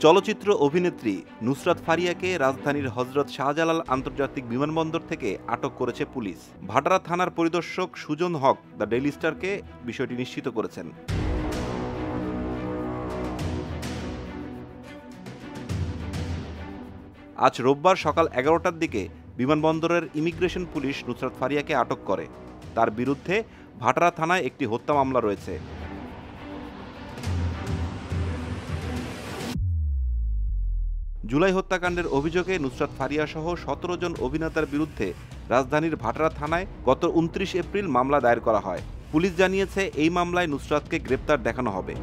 চলচ্চিত্র অভিনেত্রী নুসরাত ফারিয়াকে রাজধানীর হযরত শাহজালাল আন্তর্জাতিক বিমানবন্দর থেকে আটক করেছে পুলিশ। ভাটারা থানার পরিদর্শক সুজন হক দ্য ডেইলি স্টারকে বিষয়টি নিশ্চিত করেছেন। আজ রোববার সকাল ১১টার দিকে বিমানবন্দরের ইমিগ্রেশন পুলিশ নুসরাত ফারিয়াকে আটক করে। তার বিরুদ্ধে ভাটারা থানায় একটি হত্যা মামলা রয়েছে। জুলাই হত্যাকাণ্ডের অভিযোগে নুসরাত ফারিয়া সহ ১৭ জন অভিনেতার বিরুদ্ধে রাজধানীর ভাটারা থানায় গত ২৯ এপ্রিল মামলা দায়ের করা হয়। পুলিশ জানিয়েছে এই মামলায় নুসরাতকে গ্রেপ্তার দেখানো হবে।